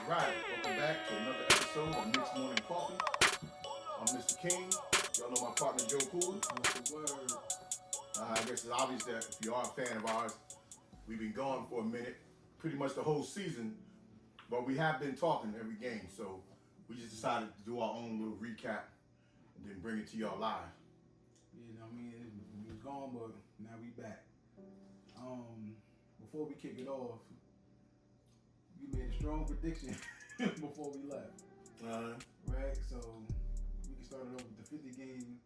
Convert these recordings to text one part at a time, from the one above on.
Alright, welcome back to another episode of Knicks Morning Coffee. I'm Mr. King. Y'all know my partner Joe Cool. What's the word? I guess it's obvious that if you are a fan of ours, we've been gone for a minute, pretty much the whole season, but we have been talking every game, so we just decided to do our own little recap and then bring it to y'all live. You know what I mean? We was gone, but now we back. Before we kick it off, you made a strong prediction before we left. Right? So we can start it off with the 50 game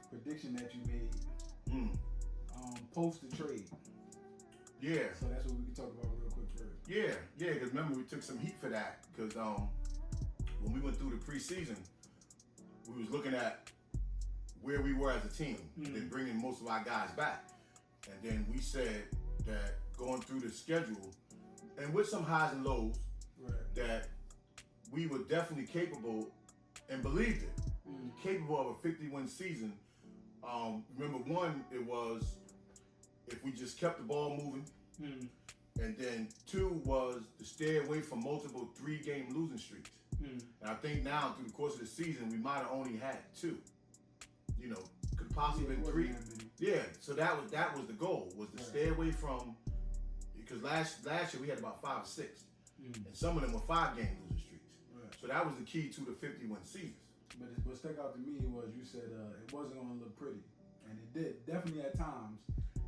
prediction that you made post the trade. Yeah. So that's what we can talk about real quick first. Yeah, because remember we took some heat for that because when we went through the preseason, we was looking at where we were as a team and bringing most of our guys back. And then we said that going through the schedule and with some highs and lows, right, that we were definitely capable and believed it, capable of a 50-win season. Remember, one, it was if we just kept the ball moving, and then two was to stay away from multiple 3-game losing streaks. And I think now through the course of the season, we might have only had 2. You know, could possibly been 3. Yeah, so that was the goal, was to stay away from, because last year we had about 5 or 6, and some of them were 5-game losing streaks. Right. So that was the key to the 50-win seasons. But what stuck out to me was you said it wasn't going to look pretty, and it did. Definitely at times.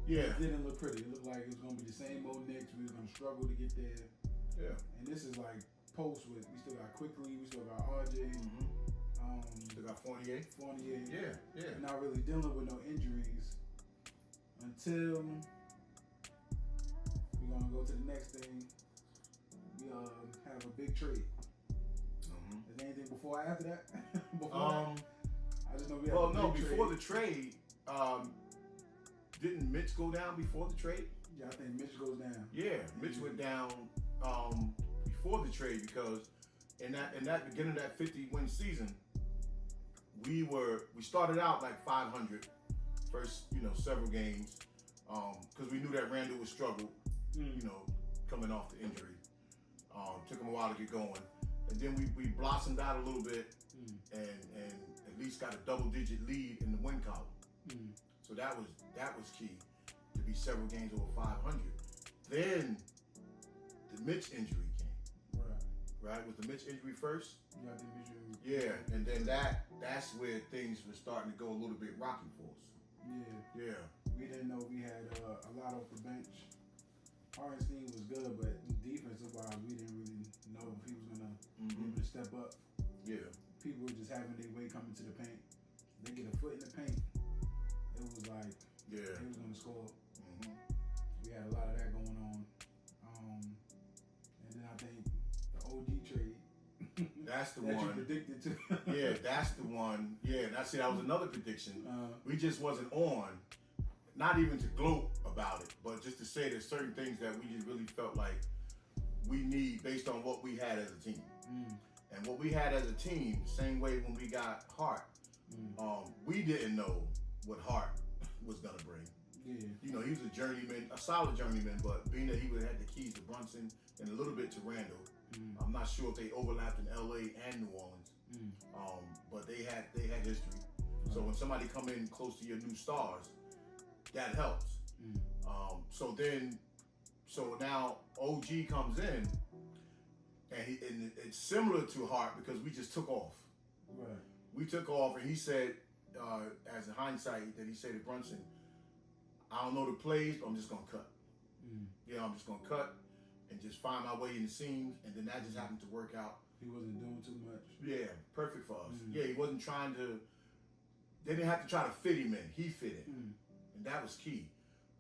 Yeah. It didn't look pretty. It looked like it was going to be the same old Knicks. We was going to struggle to get there. Yeah. And this is like post with, we still got Quickly, we still got RJ. Still got Fournier. Yeah. We're not really dealing with no injuries until we're going to go to the next thing. We have a big trade. Is there anything before or after that? I just know we have a big before trade. the trade, didn't Mitch go down before the trade? Yeah, I think Mitch goes down. Yeah, Mitch went down before the trade because in that beginning of that 50-win season, we started out like 500 first, several games, because we knew that Randall would struggle, coming off the injury. Took him a while to get going. And then we blossomed out a little bit and at least got a double-digit lead in the win column. So that was key, to be several games over 500. Then the Mitch injury came. Right? Was the Mitch injury first? Yeah, I think Mitch injury. Yeah, and then that's where things were starting to go a little bit rocky for us. Yeah. We didn't know we had a lot off the bench. Hartenstein was good, but defensive wise, we didn't really know if he was gonna be able to step up. Yeah. People were just having their way coming to the paint. They get a foot in the paint. It was like he was gonna score. We had a lot of that going on. And then I think the OG trade. That's the that one. You predicted too. Yeah, that's the one. Yeah, that was another prediction. We just wasn't on. Not even to gloat about it, but just to say there's certain things that we just really felt like we need based on what we had as a team. And what we had as a team, same way when we got Hart, we didn't know what Hart was going to bring. Yeah. He was a journeyman, a solid journeyman, but being that he would have had the keys to Brunson and a little bit to Randall, I'm not sure if they overlapped in LA and New Orleans, but they had history. So when somebody come in close to your new stars, that helps. So now OG comes in, and it's similar to Hart because we just took off. Right. We took off, and he said, as in hindsight, that he said to Brunson, I don't know the plays, but I'm just gonna cut. I'm just gonna cut and just find my way in the seams, and then that just happened to work out. He wasn't doing too much. Yeah, perfect for us. Yeah, he wasn't trying to. They didn't have to try to fit him in. He fit in. And that was key,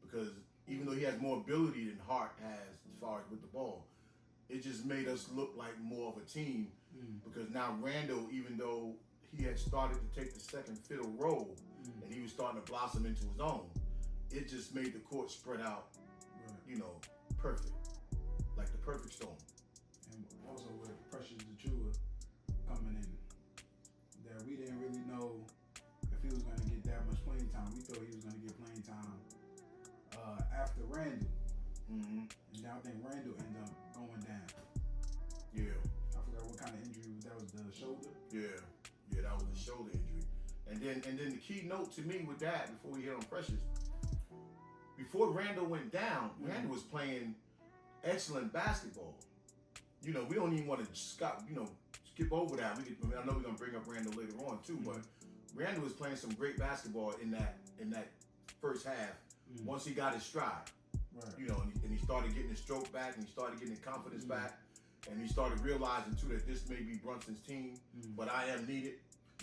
because even though he has more ability than Hart has as far as with the ball, it just made us look like more of a team, because now Randall, even though he had started to take the second fiddle role and he was starting to blossom into his own, it just made the court spread out, perfect, like the perfect storm. And also with Precious Achua coming in, that we didn't really know if he was going to get that much playing time. We thought he was going to get playing time after Randall. And I think Randall ended up going down. Yeah. forgot what kind of injury that was. The shoulder. Yeah, that was the shoulder injury. And then the key note to me with that, before we hit on Precious, before Randall went down, Randall was playing excellent basketball. You know, we don't even want to skip over that. I know we're gonna bring up Randall later on too, but Randall was playing some great basketball in that first half. Once he got his stride, right. You know, and he started getting his stroke back, and he started getting his confidence back, and he started realizing too that this may be Brunson's team, but I am needed.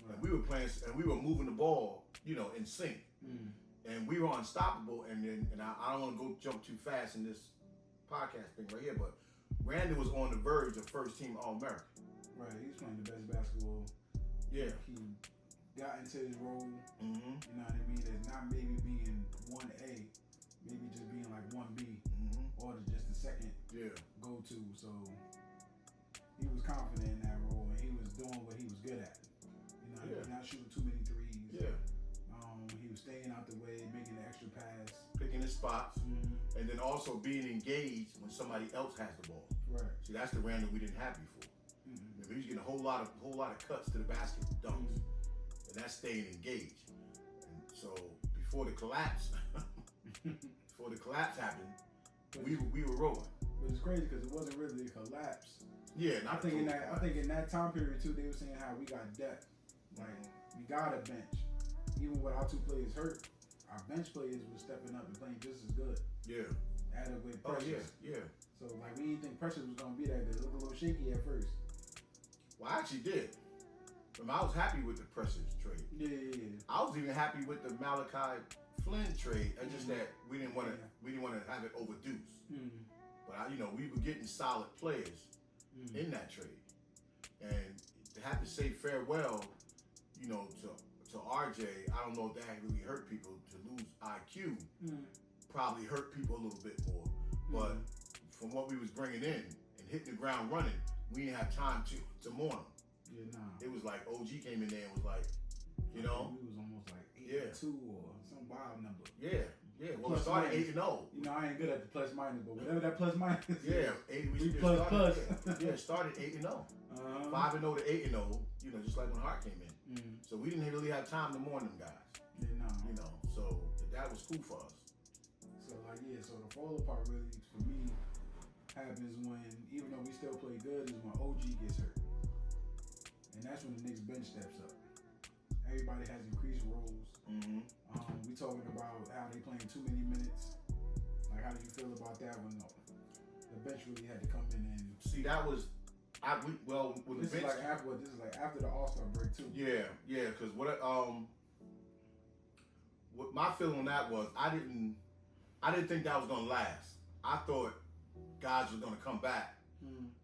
Right. And we were playing, and we were moving the ball, you know, in sync, and we were unstoppable. And I don't want to go jump too fast in this podcast thing right here, but Randall was on the verge of first team All-American. Right, he was playing the best basketball. Yeah. He got into his role, you know what I mean? As not maybe being 1A, maybe just being like 1B, or just the second go-to. So he was confident in that role, and he was doing what he was good at. You know, he was not shooting too many threes. Yeah. He was staying out the way, making the extra pass. Picking his spots, and then also being engaged when somebody else has the ball. Right. See, that's the Randall we didn't have before. He was getting a whole lot of cuts to the basket, dunks, and that's staying engaged. And so before the collapse happened, we were rolling. But it's crazy because it wasn't really a collapse. Yeah, I think in that time period too, they were saying how we got depth. Like we got a bench. Even with our two players hurt, our bench players were stepping up and playing just as good. Yeah. Added with Precious. Oh yeah. So like we didn't think Precious was gonna be that good. It looked a little shaky at first. Well, I actually did. I was happy with the Precious trade. Yeah. I was even happy with the Malachi Flynn trade. It's just that we didn't want to have it overdose. But we were getting solid players in that trade, and to have to say farewell, to RJ, I don't know if that really hurt people. To lose IQ probably hurt people a little bit more. But from what we was bringing in and hitting the ground running, we didn't have time to mourn him. Yeah, nah. It was like OG came in there and was like, we was almost like 8-2 or some wild number. Yeah. Well, we started 8-0. I ain't good at the plus minus, but whatever that plus minus is. Yeah, we plus. Yeah, started 8-0. 5-0 to 8-0. Just like when Hart came in. So we didn't really have time to mourn them guys. Yeah, no. So that was cool for us. So the fall apart really for me happens when, even though we still play good, is when OG gets hurt. And that's when the Knicks bench steps up. Everybody has increased roles. We talking about how they playing too many minutes. Like, how do you feel about that when the bench really had to come in and see? That was with this the bench. This is like after the All-Star break too. Yeah, because what my feeling on that was, I didn't think that was gonna last. I thought guys were gonna come back.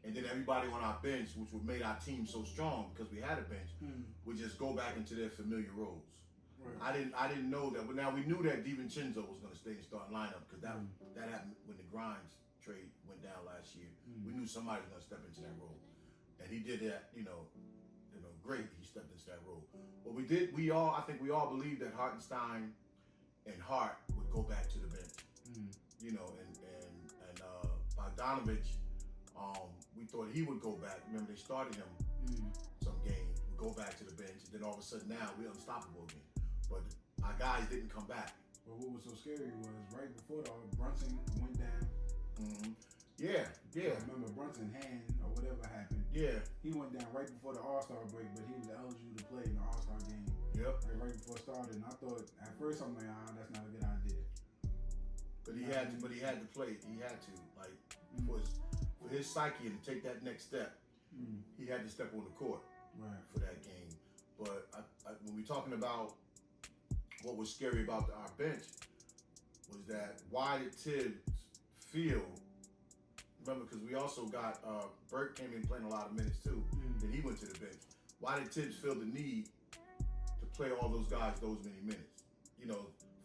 And then everybody on our bench, which would made our team so strong because we had a bench, would just go back into their familiar roles. Right. I didn't know that, but now we knew that DiVincenzo was going to stay in the starting lineup because that happened when the Grimes trade went down last year. We knew somebody was going to step into that role, and he did that. Great. He stepped into that role. But I think we all believed that Hartenstein and Hart would go back to the bench. And Bogdanovich. We thought he would go back. Remember, they started him some games, would go back to the bench, and then all of a sudden now we're unstoppable again. But our guys didn't come back. But what was so scary was right before Brunson went down. Yeah. I remember Brunson hand or whatever happened. Yeah. He went down right before the All-Star break, but he was eligible to play in the All-Star game. Yep. Like right before it started, and I thought at first I'm like, that's not a good idea. But he had to. But he had to play. He had to for his psyche to take that next step. He had to step on the court for that game. But when we're talking about what was scary about our bench was that why did Tibbs feel? Remember, because we also got Burke came in playing a lot of minutes too. Then he went to the bench. Why did Tibbs feel the need to play all those guys those many minutes?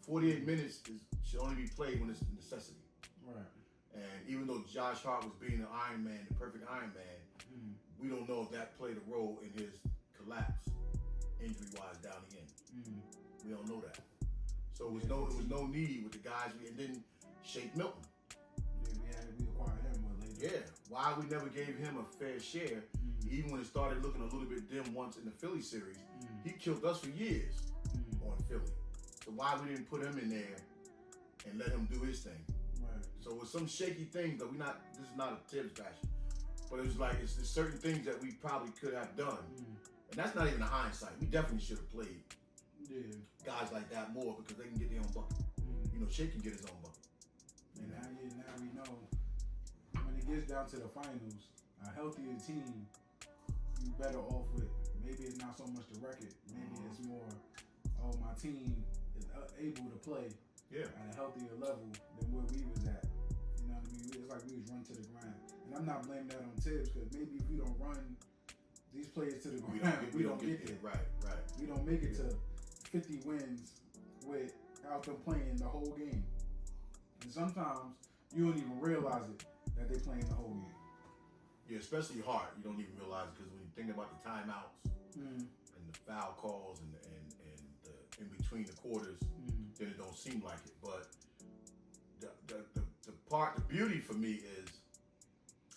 48 minutes should only be played when it's a necessity. Right. And even though Josh Hart was being the Iron Man, the perfect Iron Man, we don't know if that played a role in his collapse, injury-wise, down the end. We don't know that. So it was no need with the guys. And then Shake Milton. Yeah, we acquired him later. Yeah. Why we never gave him a fair share Even when it started looking a little bit dim once in the Philly series, he killed us for years on Philly. So why we didn't put him in there and let him do his thing? Right. So with some shaky things that this is not a Tibbs bastion, but it was like it's certain things that we probably could have done, and that's not even a hindsight. We definitely should have played guys like that more because they can get their own bucket. You know, Shea can get his own bucket. And now we know when it gets down to the finals, a healthier team, you better off with. Maybe it's not so much the record. Maybe it's more, my team is able to play at a healthier level than where we was at. You know what I mean? It's like we was run to the ground. And I'm not blaming that on Tibbs because maybe if we don't run these players to the ground, we don't get there. Right. We don't make it to 50 wins without them playing the whole game. And sometimes you don't even realize it that they're playing the whole game. Yeah, especially hard. You don't even realize because when you think about the timeouts and the foul calls and the in between the quarters, then it don't seem like it. But the beauty for me is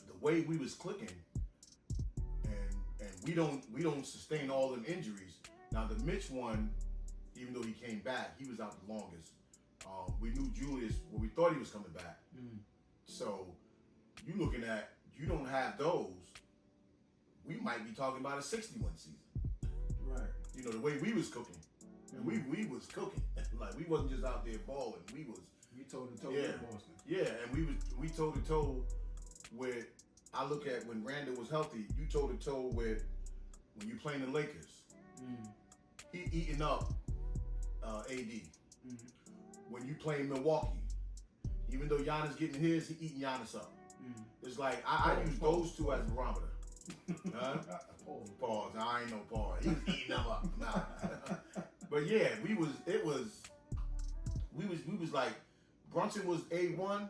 the way we was clicking, and we don't sustain all them injuries. Now the Mitch one, even though he came back, he was out the longest. We knew Julius, we thought he was coming back. So you looking at, you don't have those, we might be talking about a 61 season. Right. You know, the way we was cooking. And we was cooking. Like we wasn't just out there balling. We toe to toe with Boston. Yeah, and we toe to toe with, I look at when Randall was healthy, you toe to toe with when you playing the Lakers. He eating up AD. When you play Milwaukee, even though Giannis getting his, he eating Giannis up. It's like I use those two as a barometer. Pause. I ain't no pause. He was eating them up. Nah. But yeah, we was like Brunson was A1,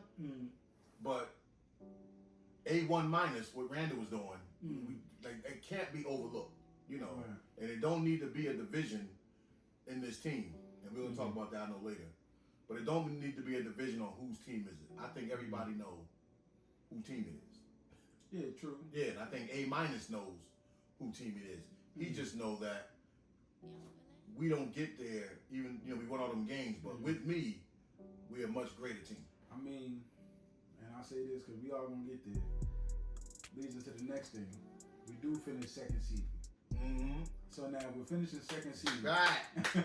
but A1 minus what Randall was doing. It can't be overlooked, you know. And it don't need to be a division in this team. And we're gonna talk about that I know later. But it don't need to be a division on whose team is it. I think everybody know who team it is. Yeah, true. Yeah, and I think A minus knows who team it is. He just know that we don't get there. Even we won all them games, but with me, we're a much greater team. I mean, and I say this because we all gonna get there. Leads us to the next thing. We do finish second seed. So now we're finishing second seed. Right.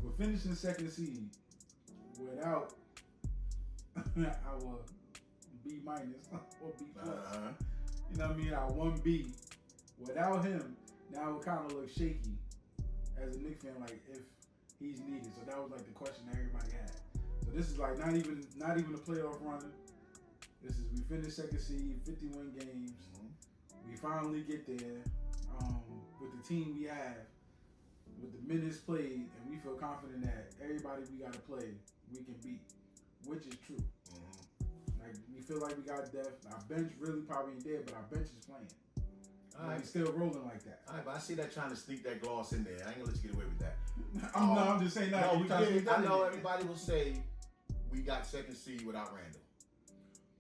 We're finishing second seed without our B minus or B plus. You know what I mean? Our 1B. Without him, now it kind of looks shaky as a Knicks fan, like if he's needed. So that was like the question that everybody had. So this is like not even a playoff run. This is we finished second seed, 51 games. We finally get there with the team we have, with the minutes played, and we feel confident that everybody we got to play, we can beat, which is true. Like we feel like we got depth. Our bench really probably ain't there, but our bench is playing. He's still rolling like that. All right, but I see that trying to sneak that gloss in there. I ain't gonna let you get away with that. I'm just saying that. I know everybody will say we got second seed without Randall,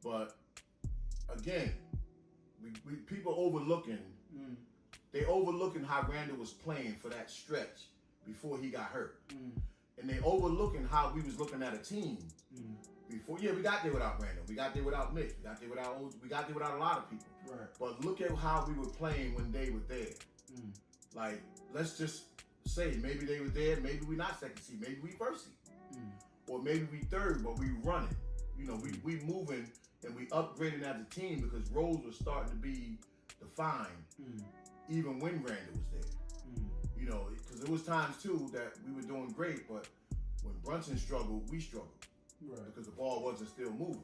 but again, we people overlooking. They overlooking how Randall was playing for that stretch before he got hurt, and they overlooking how we was looking at a team before. Yeah, we got there without Randall. We got there without Mitch. We got there without We got there without a lot of people. Right. But look at how we were playing when they were there. Like, let's just say maybe they were there. Maybe we not second seed. Maybe we first seed. Or maybe we third, but we running. You know, we moving and we upgrading as a team because roles were starting to be defined even when Randall was there. You know, because there was times too that we were doing great, but when Brunson struggled, we struggled. Right. Because the ball wasn't still moving.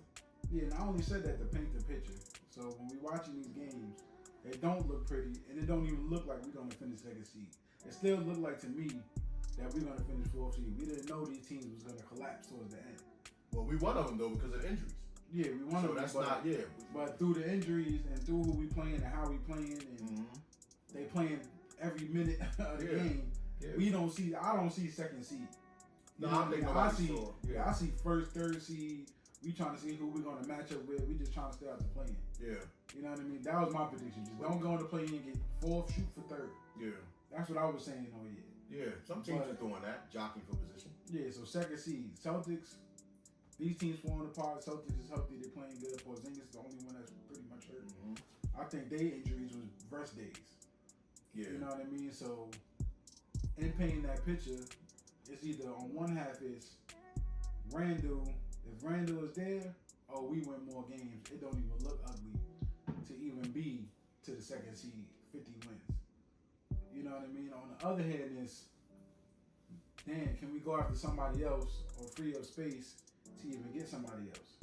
Yeah, and I only said that to paint the picture. So when we watching these games, it don't look pretty, and it don't even look like we're gonna finish second seed. It still looked like to me that we're gonna finish fourth seed. We didn't know these teams was gonna collapse towards the end. Well, we won of them though because of injuries. Yeah, we won of them. That's not But through the injuries and through who we playing and how we playing, and they playing every minute of the game. Yeah. I don't see second seed. No, I think I see first, third seed, We trying to see who we're gonna match up with. We just trying to stay out the play-in. Yeah. You know what I mean? That was my prediction. Just don't go in the play-in and get fourth, shoot for third. Yeah. That's what I was saying all year. Yeah. Some teams are doing that, jockeying for position. Yeah. So second seed, Celtics. These teams falling apart. Celtics is healthy. They're playing good. Porzingis is the only one that's pretty much hurt. Mm-hmm. I think their injuries was rest days. Yeah. You know what I mean? So in painting that picture, it's either on one half is Randall. If Randall is there, oh, we win more games. It don't even look ugly to even be to the second seed, 50 wins. You know what I mean? On the other hand is, damn, can we go after somebody else or free up space to even get somebody else?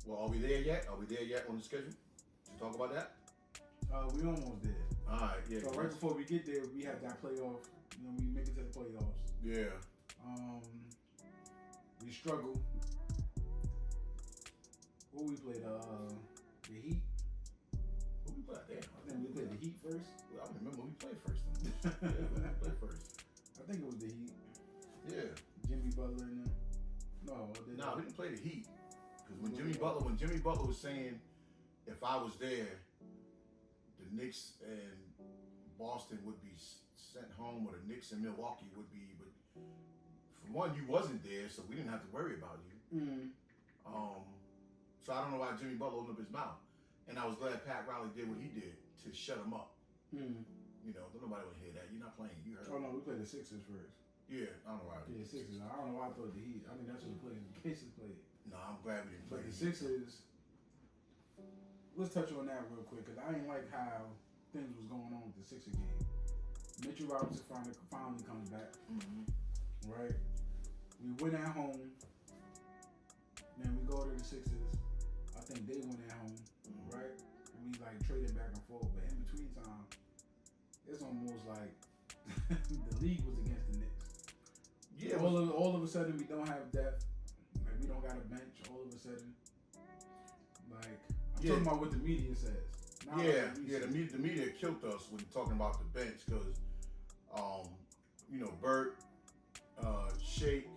Well, are we there yet? Are we there yet on the schedule to talk about that? We almost there. All right, yeah. So right before we get there, we have that playoff. You know, we make it to the playoffs. Yeah. We struggle. Who we played? The Heat. Who we played? Damn. I think we played the Heat first. Well, I remember we played first. Yeah, we played first. I think it was the Heat. Yeah. Jimmy Butler and them. No, we didn't play the Heat. Because when Jimmy Butler was saying, if I was there, the Knicks and Boston would be sent home, or the Knicks and Milwaukee would be. But for one, you wasn't there, so we didn't have to worry about you. Mm-hmm. So I don't know why Jimmy Butler opened up his mouth, and I was glad Pat Riley did what he did to shut him up. Mm-hmm. You know, don't nobody want to hear that. You're not playing. You heard. Oh no, we played the Sixers first. Yeah, I don't know why. Yeah, Sixers. I don't know why I thought the Heat. I think that's what the players, the Pacers played. No, I'm glad we didn't play But the Sixers. Let's touch on that real quick, because I didn't like how things was going on with the Sixer game. Mitchell Robinson finally comes back. Mm-hmm. Right? We win at home. Then we go to the Sixers. I think they win at home. Mm-hmm. Right? And we like traded back and forth. But in between time, it's almost like the league was against the Knicks. Yeah. All of a sudden, we don't have depth. Like, we don't got a bench all of a sudden. Like, I'm talking about what the media says. The media killed us when talking about the bench because, Bert, Shake,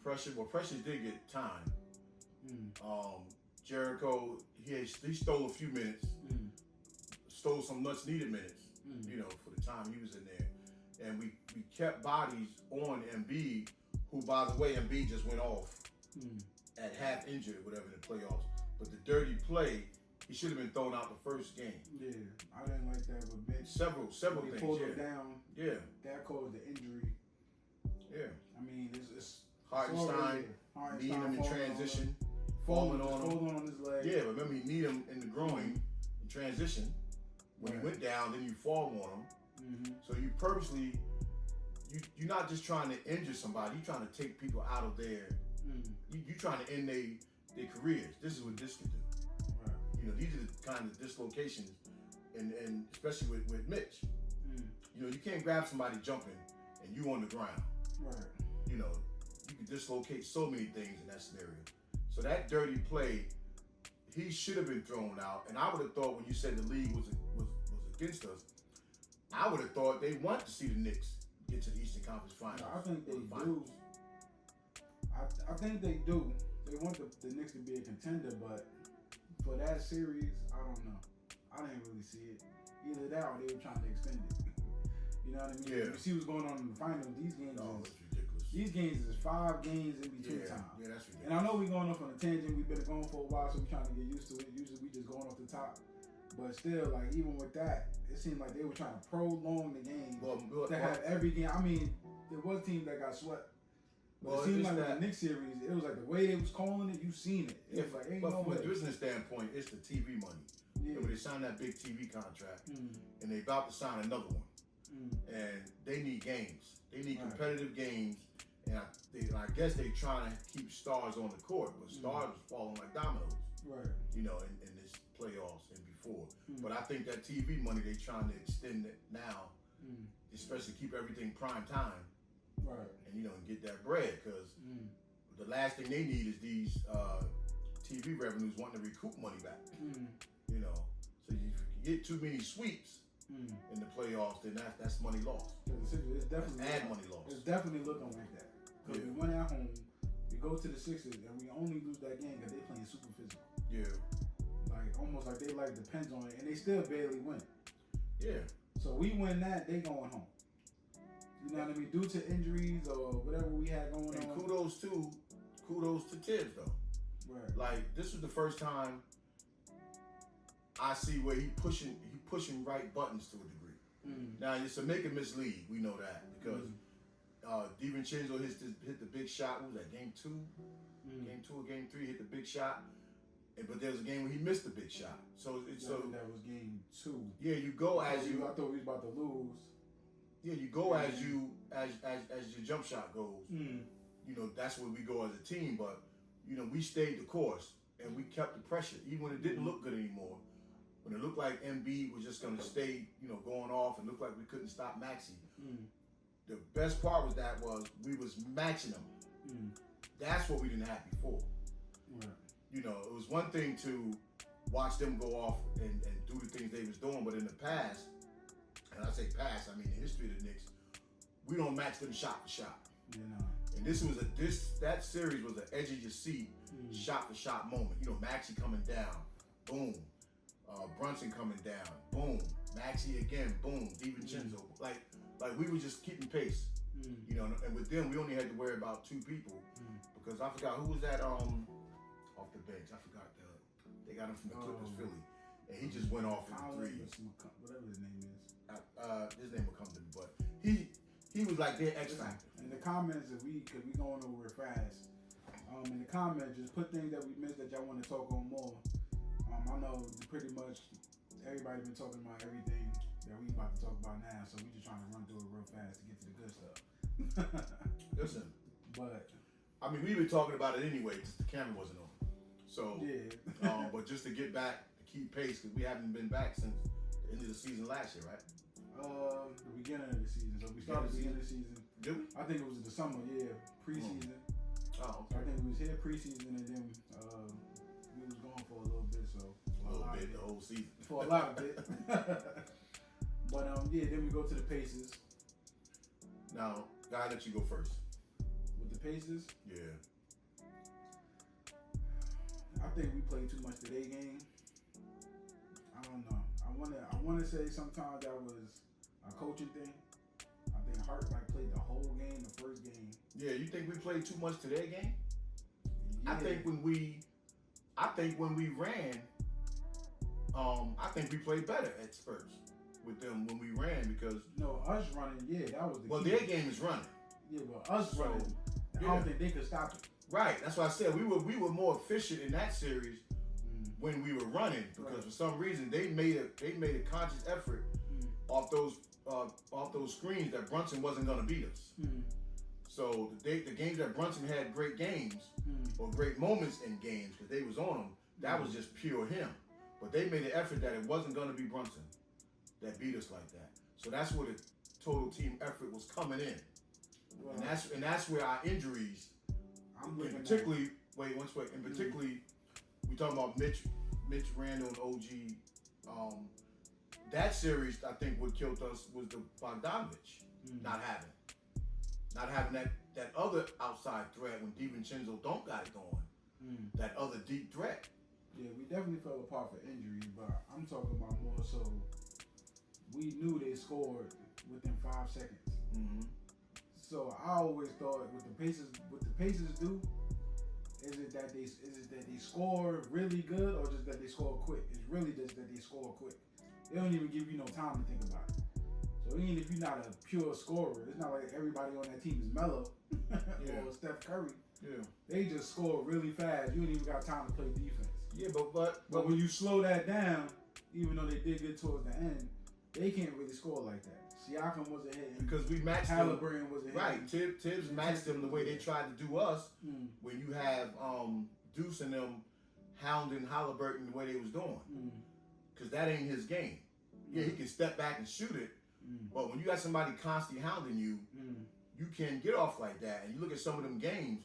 Precious did get time. Jericho, he stole a few minutes, stole some much needed minutes, for the time he was in there. And we kept bodies on Embiid, who, by the way, Embiid just went off at half injured or whatever in the playoffs. But the dirty play, he should have been thrown out the first game. Yeah, I didn't like that with bench. Several they things. Pulled him down. Yeah. That caused the injury. Yeah. I mean, it's Hartenstein, needing him in transition, falling on his leg. Yeah, but remember, you need him in the groin in transition. When he went down, then you fall on him. Mm-hmm. So you purposely, you're not just trying to injure somebody. You're trying to take people out of their. You're trying to end their careers. This is what this can do. Right. These are the kind of dislocations, and especially with Mitch. You can't grab somebody jumping and you on the ground. Right. You can dislocate so many things in that scenario. So that dirty play, he should have been thrown out. And I would have thought when you said the league was against us, I would have thought they want to see the Knicks get to the Eastern Conference Finals. I think they do. I think they do. They want the Knicks to be a contender, but for that series, I don't know. I didn't really see it. Either that or they were trying to extend it. You know what I mean? Yeah. You see what's going on in the finals. These games It's ridiculous. These games is 5 games in between time. Yeah, that's ridiculous. And I know we're going off on a tangent. We've been going for a while, so we're trying to get used to it. Usually we just going off the top. But still, like, even with that, it seemed like they were trying to prolong the game to have every game. I mean, there was teams that got swept. But it seemed like with the Knicks series, it was like the way they was calling it, you seen it. It was like, ain't no way. From a business standpoint, it's the TV money. Yeah. When they signed that big TV contract, and they about to sign another one, and they need games. They need competitive games, and I guess they trying to keep stars on the court, but stars was falling like dominoes. Right. In this playoffs and before. But I think that TV money they trying to extend it now, especially keep everything prime time. Right. And and get that bread, because the last thing they need is these TV revenues wanting to recoup money back. So if you get too many sweeps in the playoffs, then that's money lost. It's definitely add money lost. It's definitely looking like that. Because we went at home, we go to the Sixers and we only lose that game because they playing super physical. Yeah. Like almost like they like depends on it, and they still barely win. Yeah. So we win that, they going home. You know what I mean? Due to injuries or whatever we had going And on. kudos to Tibbs though. Right. Like this was the first time I see where he pushing right buttons to a degree. Now it's a make or miss league, we know that because DiVincenzo hit the big shot. What was that, game 2? Game 2 or game 3, hit the big shot. But there was a game where he missed the big shot. So that was game 2. Yeah, you go as you. I thought we was about to lose. Yeah, you go as your jump shot goes. You know, that's where we go as a team. But you know, we stayed the course and we kept the pressure, even when it didn't look good anymore. When it looked like Embiid was just going to stay, you know, going off and looked like we couldn't stop Maxey. The best part was we was matching them. That's what we didn't have before. Right. You know, it was one thing to watch them go off and do the things they was doing, but in the past, and I say past, I mean the history of the Knicks, we don't match them shot for shot. You know. And that series was an edge of your seat, shot for shot moment. You know, Maxey coming down, boom. Brunson coming down, boom. Maxey again, boom. DiVincenzo, like we were just keeping pace. You know, and with them we only had to worry about 2 people because I forgot who was that off the bench. I forgot they got him from the Clippers, Philly, and he just went off in the threes. Whatever his name is. His name will come to me, but he was like their X factor. In the comments, if we going over it fast. In the comments, just put things that we missed that y'all want to talk on more. I know pretty much everybody been talking about everything that we about to talk about now, so we just trying to run through it real fast to get to the good stuff. Listen, but I mean, we been talking about it anyway, just the camera wasn't on. So, yeah. But just to get back, to keep pace, because we haven't been back since the end of the season last year, right? The beginning of the season. So we started the beginning of the season. Did we? I think it was the summer, preseason. Oh, okay. I think we was here preseason, and then we was gone for a little bit. So the whole season. For a lot of it. But then we go to the Pacers. Now, gotta let you go first. With the Pacers? Yeah. I think we played too much today game. I don't know. I wanna say sometimes that was a coaching thing. I think Hart played the whole game, the first game. Yeah, you think we played too much today game? Yeah. I think when we ran, I think we played better at Spurs with them when we ran because us running, that was the well, key. their game is running. Yeah, but us running, I don't think they could stop it. Right, that's why I said we were more efficient in that series when we were running because for some reason they made a conscious effort off those screens that Brunson wasn't going to beat us. So the games that Brunson had great games or great moments in games because they was on them, that was just pure him. But they made an effort that it wasn't going to be Brunson that beat us like that. So that's where the total team effort was coming in, Well, and that's where our injuries. And particularly, we talking about Mitch Randall and OG. That series, I think, what killed us was the Bogdanovich not having that other outside threat when DiVincenzo don't got it going. That other deep threat. Yeah, we definitely fell apart for injuries, but I'm talking about more so. We knew they scored within 5 seconds. So I always thought what the Pacers do is it that they score really good or just that they score quick? It's really just that they score quick. They don't even give you no time to think about it. So even if you're not a pure scorer, it's not like everybody on that team is Melo or Steph Curry. Yeah. They just score really fast. You don't even got time to play defense. Yeah, but when you slow that down, even though they did good towards the end, they can't really score like that. Siakam wasn't hitting. Because we matched Halliburton wasn't hitting. Right. Tibbs matched them the way they tried to do us when you have Deuce and them hounding Halliburton the way they was doing. Because that ain't his game. Yeah, he can step back and shoot it. But when you got somebody constantly hounding you, you can't get off like that. And you look at some of them games,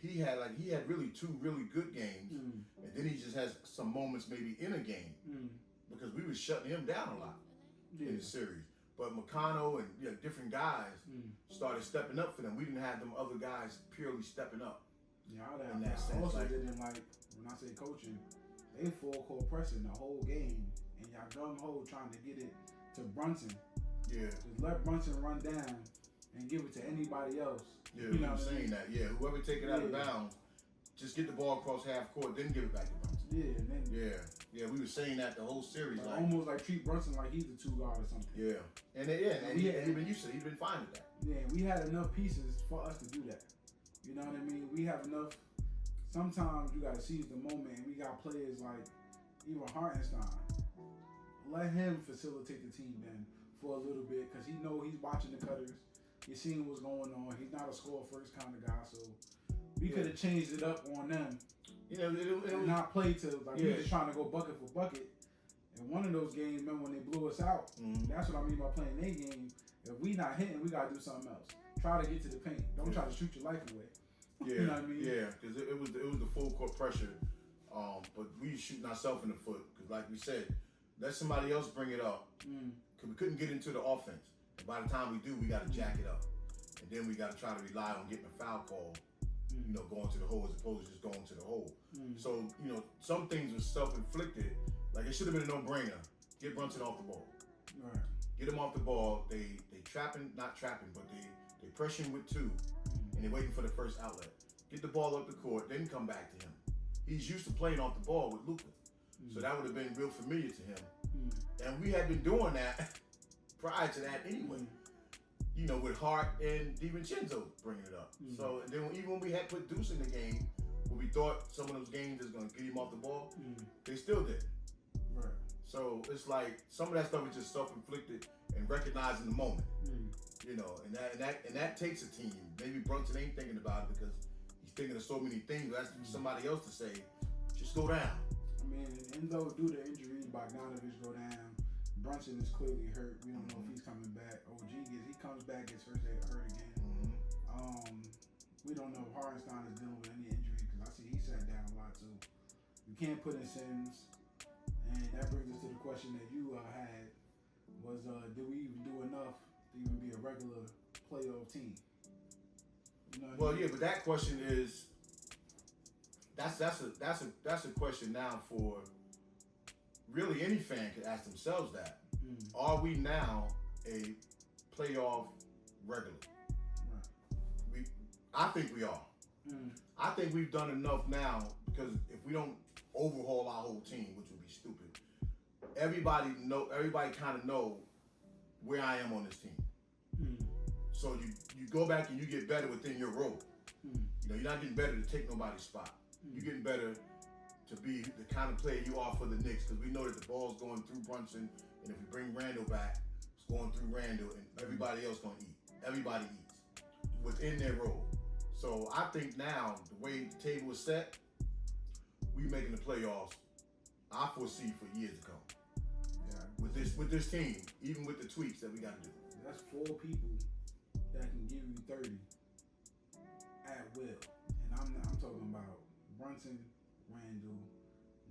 he had really 2 really good games. And then he just has some moments maybe in a game. Because we were shutting him down a lot in the series. But McConnell and different guys started stepping up for them. We didn't have them other guys purely stepping up Yeah, I in that sense. also Like, didn't like when I say coaching, they full court pressing the whole game, and y'all gung ho trying to get it to Brunson. yeah. Just let Brunson run down and give it to anybody else. Yeah, you know what saying that. Yeah, whoever take it out of Yeah. bounds, just get the ball across half court, then give it back to Brunson. Yeah, and then Yeah, we were saying that the whole series. like, Like, almost like treat Brunson like he's the 2 guard or something. yeah, and even you said he's been fine with that. Yeah, we had enough pieces for us to do that. You know what I mean? We have enough. Sometimes you got to seize the moment, and we got players like even Hartenstein. Let him facilitate the team then for a little bit, because he know he's watching the cutters. He's seeing what's going on. He's not a score first kind of guy, so we could have changed it up on them. You know, it was Not play to like we Yeah. just trying to go bucket for bucket. And one of those games, remember when they blew us out? Mhm. That's what I mean by playing their game. If we not hitting, we gotta do something else. Try to get to the paint. Don't try to shoot your life away. Yeah, You know what I mean? Yeah, because it was the full court pressure, but we was shooting ourselves in the foot because, like we said, let somebody else bring it up because we couldn't get into the offense. And by the time we do, we got to jack it up, and then we got to try to rely on getting a foul call, you know, going to the hole as opposed to just going to the hole. So you know, some things were self-inflicted. Like it should have been a no-brainer. Get Brunson off the ball. Right. Get him off the ball. They not trapping, but they pressuring with 2. And they're waiting for the first outlet. Get the ball up the court, then come back to him. He's used to playing off the ball with Luka, so that would have been real familiar to him. And we had been doing that prior to that anyway. You know, with Hart and DiVincenzo bringing it up. So and then even when we had put Deuce in the game, where we thought some of those games is going to get him off the ball, they still did. Right. So it's like some of that stuff is just self-inflicted and recognizing the moment. You know, and that takes a team. Maybe Brunson ain't thinking about it because he's thinking of so many things. That's for somebody else to say, just go down. I mean, and though due to injuries, Bogdanovich go down. Brunson is clearly hurt. We don't know if he's coming back. OG he comes back, gets hurt again. We don't know if Hartenstein is dealing with any injury because I see he sat down a lot too. You can't put in Sims, and that brings us to the question that you had was, do we even do enough to even be a regular playoff team? You know what I mean? Yeah, but that question is that's a question now for really any fan could ask themselves that. Are we now a playoff regular? Right. I think we are. I think we've done enough now because if we don't overhaul our whole team, which would be stupid, everybody kind of know where I am on this team. So you go back and you get better within your role. You know, you're not getting better to take nobody's spot. You're getting better to be the kind of player you are for the Knicks because we know that the ball's going through Brunson, and if we bring Randall back, it's going through Randall, and everybody else going to eat. Everybody eats within their role. So I think now the way the table is set, we making the playoffs. I foresee for years to come. Yeah. With this team, even with the tweaks that we got to do. That's 4 people that can give you 30 at will, and I'm talking about Brunson, Randall,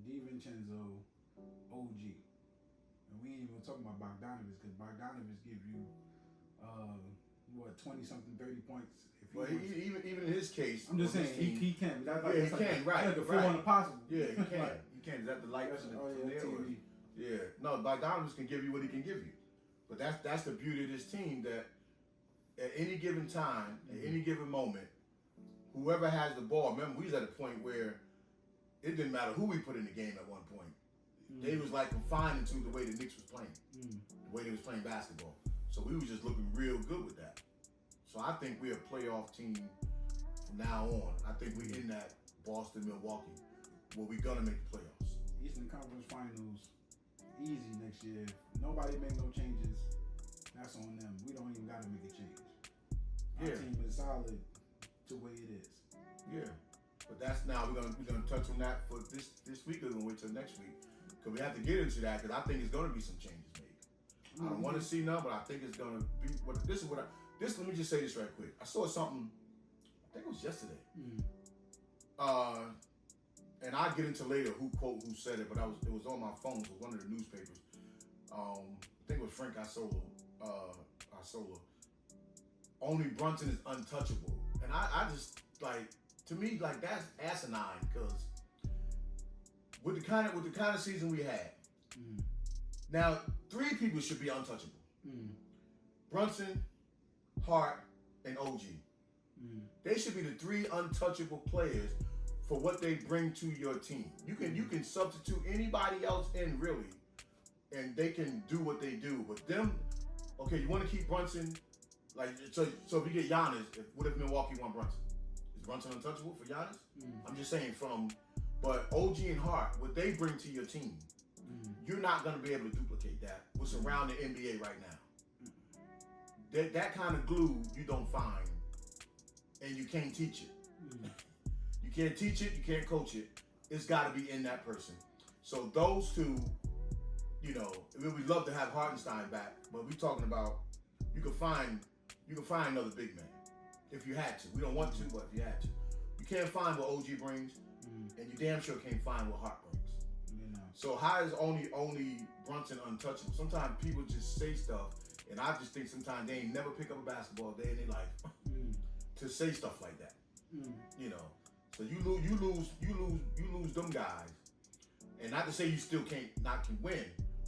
DiVincenzo, OG, and we ain't even talking about Bogdanovich because Bogdanovich give you 20-something, 30 points. Well, even in his case, I'm just saying he can. That's he can, right? Like the right. 4 on the possible. Yeah, he can. He can. Is that the light from there? TV. Yeah. No, Bogdanovich can give you what he can give you, but that's the beauty of this team that at any given time, at any given moment, whoever has the ball. Remember, we was at a point where it didn't matter who we put in the game at one point. They was like confined into the way the Knicks was playing, the way they was playing basketball. So we was just looking real good with that. So I think we're a playoff team from now on. I think we're in that Boston, Milwaukee, where we're gonna make the playoffs. Eastern Conference Finals, easy next year. Nobody make no changes. That's on them. We don't even gotta make a change. Our team is solid the way it is. Yeah, but that's now we're gonna touch on that for this week. We're gonna wait till next week because we have to get into that because I think it's gonna be some changes made. I don't want to see none, but I think it's gonna be. Let me just say this right quick. I saw something. I think it was yesterday. And I'll get into later who said it, but it was on my phone. It was one of the newspapers. I think it was Frank Isola. Only Brunson is untouchable, and I just like to me, like that's asinine because with the kind of season we had, now 3 people should be untouchable: Brunson, Hart, and OG. They should be the 3 untouchable players for what they bring to your team. You can substitute anybody else in really, and they can do what they do. But them, okay, you want to keep Brunson, like so if you get Giannis, what if Milwaukee want Brunson? Is Brunson untouchable for Giannis? I'm just saying but OG and Hart, what they bring to your team, you're not going to be able to duplicate that. What's around the NBA right now? That kind of glue you don't find, and you can't teach it. You can't teach it, you can't coach it. It's got to be in that person. So those 2, you know, we'd love to have Hartenstein back, but we're talking about you can find another big man if you had to. We don't want to, but if you had to. You can't find what OG brings, and you damn sure can't find what Hart brings. So how is only Brunson untouchable? Sometimes people just say stuff, and I just think sometimes they ain't never pick up a basketball day in their life to say stuff like that. You know, so you lose them guys, and not to say you still can win,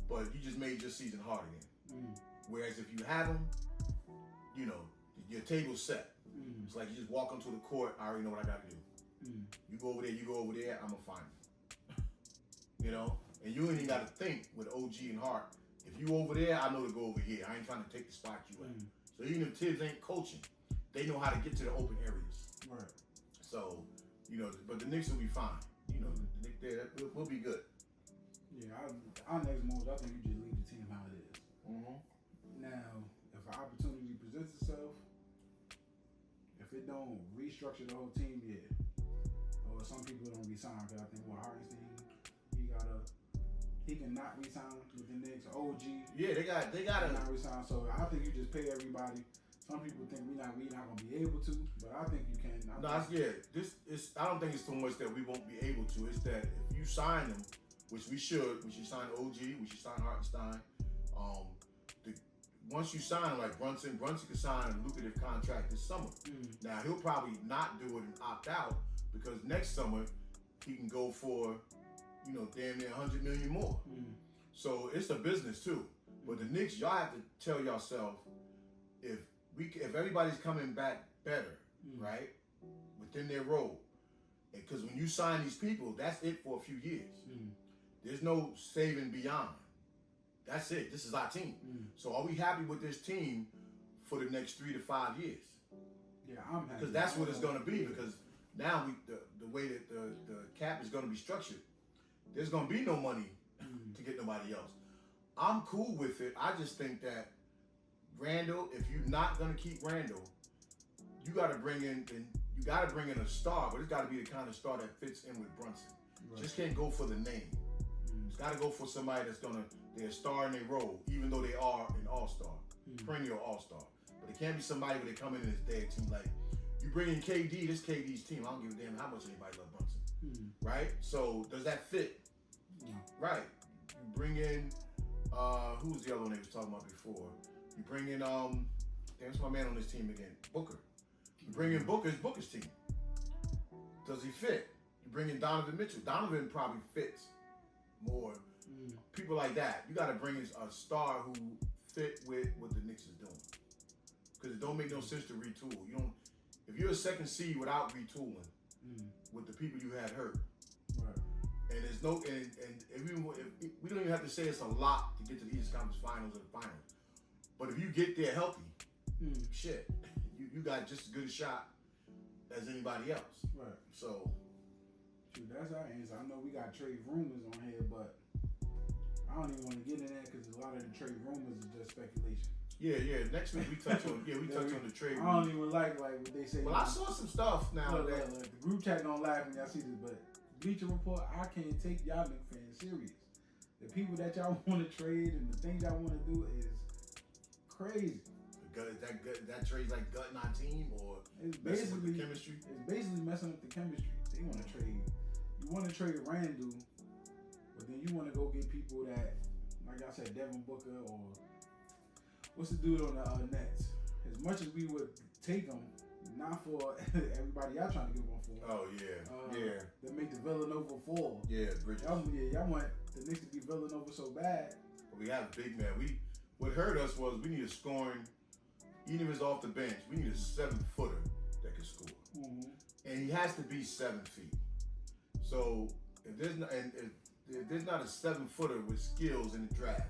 but you just made your season hard again. Whereas if you have them, you know, your table's set. It's like you just walk onto the court. I already know what I got to do. You go over there. I'm gonna find you. You know, and you ain't even got to think with OG and Hart. If you over there, I know to go over here. I ain't trying to take the spot you at. So even if Tibbs ain't coaching, they know how to get to the open areas. Right. So, you know, but the Knicks will be fine. You know, the Knicks there will be good. Yeah, our next move, I think you just leave the team how it is. Now, if an opportunity presents itself, if it don't restructure the whole team, yeah. Or some people don't resign, because I think Hartenstein, he cannot resign with the Knicks. OG, yeah, they got not resign. So I think you just pay everybody. Some people think we not gonna be able to, but I think you can. I don't think it's so much that we won't be able to. It's that if you sign them, which we should sign OG, we should sign Hartenstein. Once you sign like Brunson could sign a lucrative contract this summer. Now he'll probably not do it and opt out because next summer he can go for, you know, damn near 100 million more. So it's a business too. But the Knicks, y'all have to tell yourself if everybody's coming back better, right, within their role, because when you sign these people, that's it for a few years. There's no saving beyond. That's it. This is our team. So are we happy with this team for the next 3 to 5 years? Yeah, I'm happy. Because that's what it's going to be. Because now the way that the cap is going to be structured, there's going to be no money to get nobody else. I'm cool with it. I just think that Randall, if you're not going to keep Randall, you got to bring in a star, but it's got to be the kind of star that fits in with Brunson. Right. Just can't go for the name. It's got to go for somebody that's they're a star in their role, even though they are an all-star, perennial all-star. But it can't be somebody where they come in and it's their team. Like, you bring in KD, this KD's team. I don't give a damn how much anybody loves Brunson. Right? So, does that fit? No. Right. You bring in, who was the other one they was talking about before? You bring in, what's my man on this team again? Booker. You bring in Booker, it's Booker's team. Does he fit? You bring in Donovan Mitchell. Donovan probably fits more. People like that. You got to bring in a star who fit with what the Knicks is doing. Because it don't make no sense to retool. If you're a second seed without retooling with the people you had hurt, right. and there's no, and if we don't even have to say it's a lot to get to the Eastern Conference Finals or the finals. But if you get there healthy, shit, you got just as good a shot as anybody else. Right. So, shoot, that's our answer. I know we got trade rumors on here, but I don't even want to get in that because a lot of the trade rumors is just speculation. Yeah. Next week we touch on the trade. I don't even like what they say. Well, I saw some stuff now. Look, the group chat don't laugh when y'all see this, but Bleacher Report, I can't take y'all Knicks fans serious. The people that y'all want to trade and the things y'all want to do is crazy. That trade's like gutting our team, or it's basically the chemistry. It's basically messing up the chemistry. They want to trade. You want to trade Randall, but then you want to go get people that, like I said, Devin Booker or what's the dude on the Nets. As much as we would take them, not for everybody y'all trying to get one for. Oh yeah, yeah. They make the Villanova fall. Yeah, Bridges. Y'all want the Knicks to be Villanova so bad. But we have a big man. What hurt us was we need a scoring. Even if it's off the bench, we need a 7-footer that can score, and he has to be 7 feet. So if there's not, if there's not a 7-footer with skills in the draft,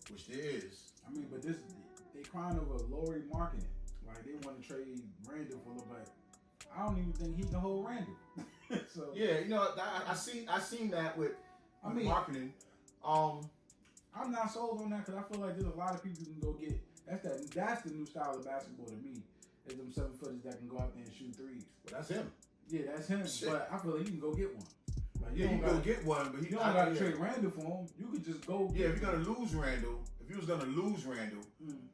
which there is. I mean, but they crying over Laurie marketing. Like they want to trade Randall for, but I don't even think he can hold Randall. So yeah, you know, I seen that with marketing. I'm not sold on that because I feel like there's a lot of people who can go get. That's the new style of basketball to me. Is them 7-footers that can go out there and shoot threes. Well, that's him. Yeah, that's him. Shit. But I feel like you can go get one. Like, you can go get one, but you don't got to trade Randall for him. You could just go. Yeah, if you're gonna lose Randall, if you was gonna lose Randall,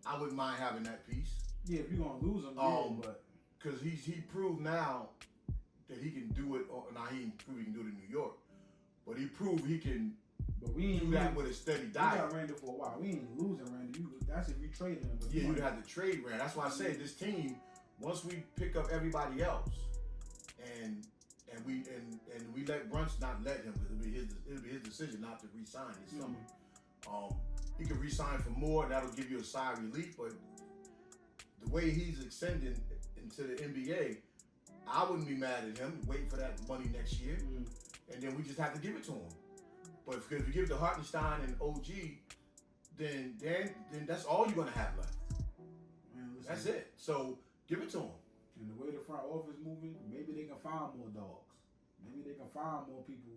I wouldn't mind having that piece. Yeah, if you're gonna lose him, but because he proved now that he can do it. Now he proved he can do it in New York, but he proved he can. But we ain't do that with a steady diet. We got Randall for a while. We ain't losing Randall. That's if you trade him. Yeah, you'd have to trade Randall. That's why I say this team. Once we pick up everybody else, and we let Brunson, not let him, because it'll be his decision not to re-sign this summer. He can re-sign for more. That'll give you a sigh of relief. But the way he's extending into the NBA, I wouldn't be mad at him. Wait for that money next year, and then we just have to give it to him. But if you give it to Hartenstein and OG, then that's all you're gonna have left. Man, listen, that's it. So give it to him. And the way the front office moving, maybe they can find more dogs. Maybe they can find more people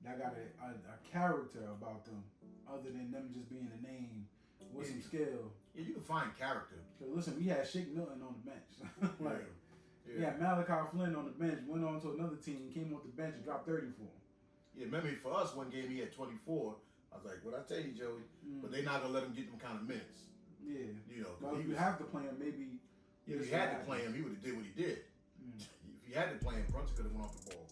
that got a character about them, other than them just being a name with some skill. Yeah, you can find character. Cause listen, we had Shake Milton on the bench. We had Malachi Flynn on the bench, went on to another team, came off the bench and dropped 30 for him. Yeah, remember for us, one game he had 24. I was like, what I tell you, Joey? But they're not going to let him get them kind of minutes. Yeah. You know. Well, if you have to play him, maybe. If you had to play him, he would have did what he did. If you had to play him, Brunson could have went off the ball.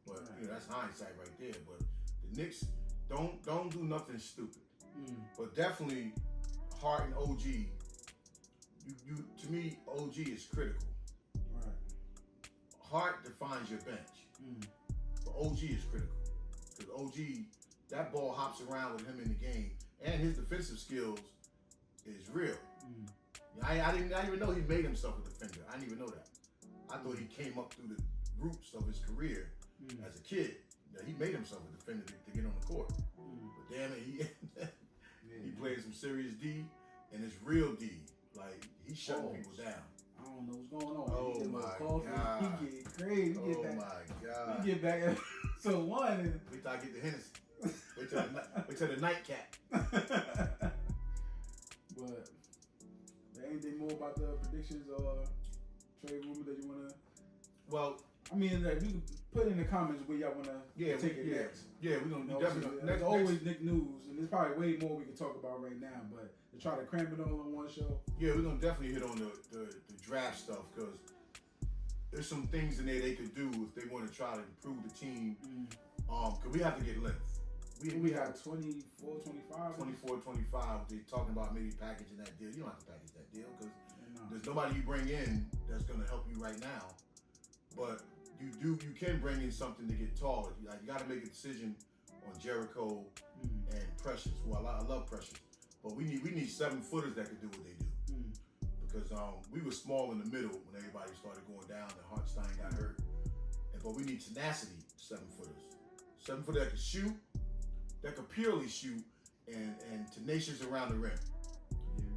But, you know, that's hindsight right there. But the Knicks, don't do nothing stupid. But definitely, Hart and OG, to me, OG is critical. Right. Hart defines your bench. But OG is critical. Because OG, that ball hops around with him in the game, and his defensive skills is real. I didn't even know he made himself a defender. I didn't even know that. I thought he came up through the roots of his career as a kid. He made himself a defender to get on the court. But damn it, he played some serious D, and it's real D. Like, he's shutting people down. I don't know what's going on. Oh my God. He get crazy. Oh my God. He get back at so one. Wait till I get the Hennessy. Wait till the nightcap. But anything more about the predictions or trade rumor that you want to? Well, I mean, like, you can put in the comments where y'all want to take it next. Yeah, we're going to definitely. There's always Nick news, and there's probably way more we can talk about right now, but to try to cram it all in one show. Yeah, we're going to definitely hit on the draft stuff, because there's some things in there they could do if they want to try to improve the team. Because we have to get length. We have 24, 25? 24, 25. They're talking about maybe packaging that deal. You don't have to package that deal, because there's nobody you bring in that's going to help you right now. But you can bring in something to get taller. You got to make a decision on Jericho and Precious. Well, I love Precious, but we need 7-footers that can do what they do. Because we were small in the middle when everybody started going down and Hartenstein got hurt. But we need tenacity 7-footers. 7-footer that can shoot, that can purely shoot, and tenacious around the rim.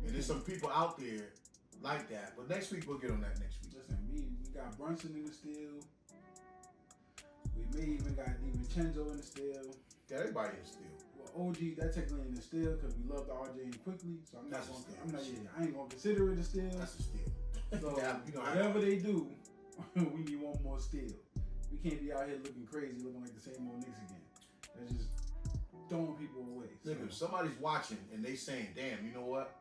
And there's some people out there like that. But next week, we'll get on that next week. Listen, we got Brunson in the steal. We may even got DiVincenzo in the steal. Got everybody in the steal. Well, OG, that technically in the steal because we love the RJ and quickly. So I ain't gonna consider it a steal. That's a steal. So whatever they do, we need one more steal. We can't be out here looking crazy, looking like the same old Knicks again. That's just throwing people away. Look, if somebody's watching and they saying, "Damn, you know what?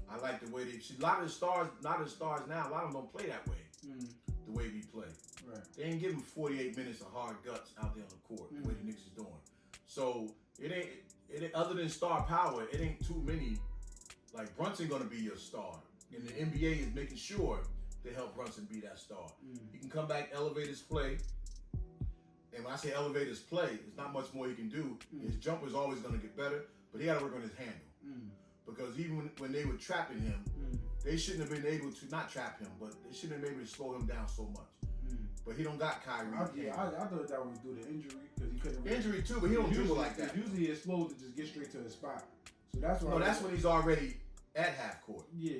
I like the way they." See, a lot of the stars, not the stars now. A lot of them don't play that way. The way we play, right? They ain't giving 48 minutes of hard guts out there on the court. The way the Knicks is doing. So it ain't other than star power. It ain't too many. Like Brunson gonna be your star, and the NBA is making sure to help Brunson be that star. He can come back, elevate his play. And when I say elevate his play, there's not much more he can do. His jumper is always going to get better, but he got to work on his handle. Because even when they were trapping him, they shouldn't have been able to, not trap him, but they shouldn't have been able to slow him down so much. But he don't got Kyrie. I thought that was due to injury because he couldn't. Injury too, but he don't dribble like that. Usually it's slow to just get straight to the spot. So that's why. No, that's when he's already at half court. Yeah.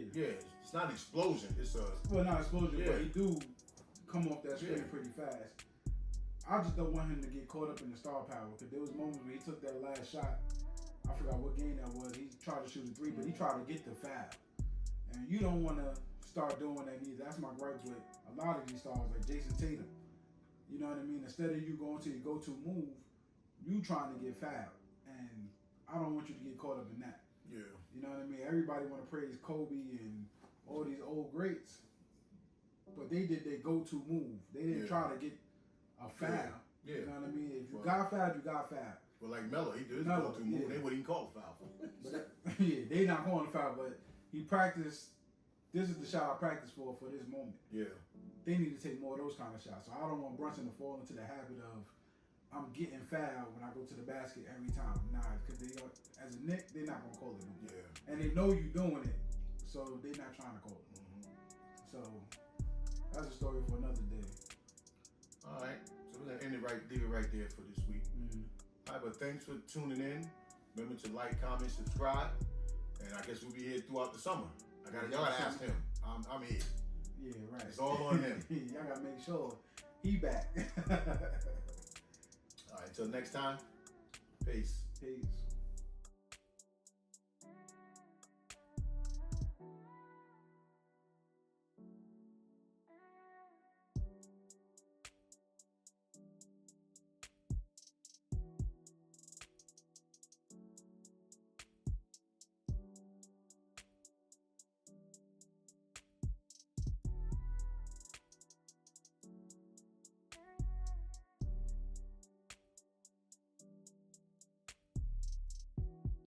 It's not an explosion. It's a not explosion, but he do come off that screen pretty fast. I just don't want him to get caught up in the star power because there was moments where he took that last shot. I forgot what game that was. He tried to shoot a 3, but he tried to get the foul. And you don't want to start doing that either. That's my gripes with a lot of these stars, like Jason Tatum. You know what I mean? Instead of you going to your go-to move, you trying to get fouled. And I don't want you to get caught up in that. Yeah. You know what I mean? Everybody want to praise Kobe and all these old greats, but they did their go-to move. They didn't try to get a foul. Yeah. You know what I mean? If you got fouled, you got fouled. Well, like Melo, he did his go-to move. They wouldn't even call the foul. They not calling the foul, but he practiced. This is the shot I practiced for this moment. Yeah. They need to take more of those kind of shots. So I don't want Brunson to fall into the habit of I'm getting fouled when I go to the basket every time. Nah, because they are, as a Knick, they're not gonna call it. Yeah. And they know you doing it, so they're not trying to call it. So that's a story for another day. All right. So we're gonna leave it right there for this week. All right, but thanks for tuning in. Remember to like, comment, subscribe, and I guess we'll be here throughout the summer. Y'all gotta ask him. I'm here. Yeah, right. It's all on him. Y'all gotta make sure he back. All right, until next time. Peace. Peace.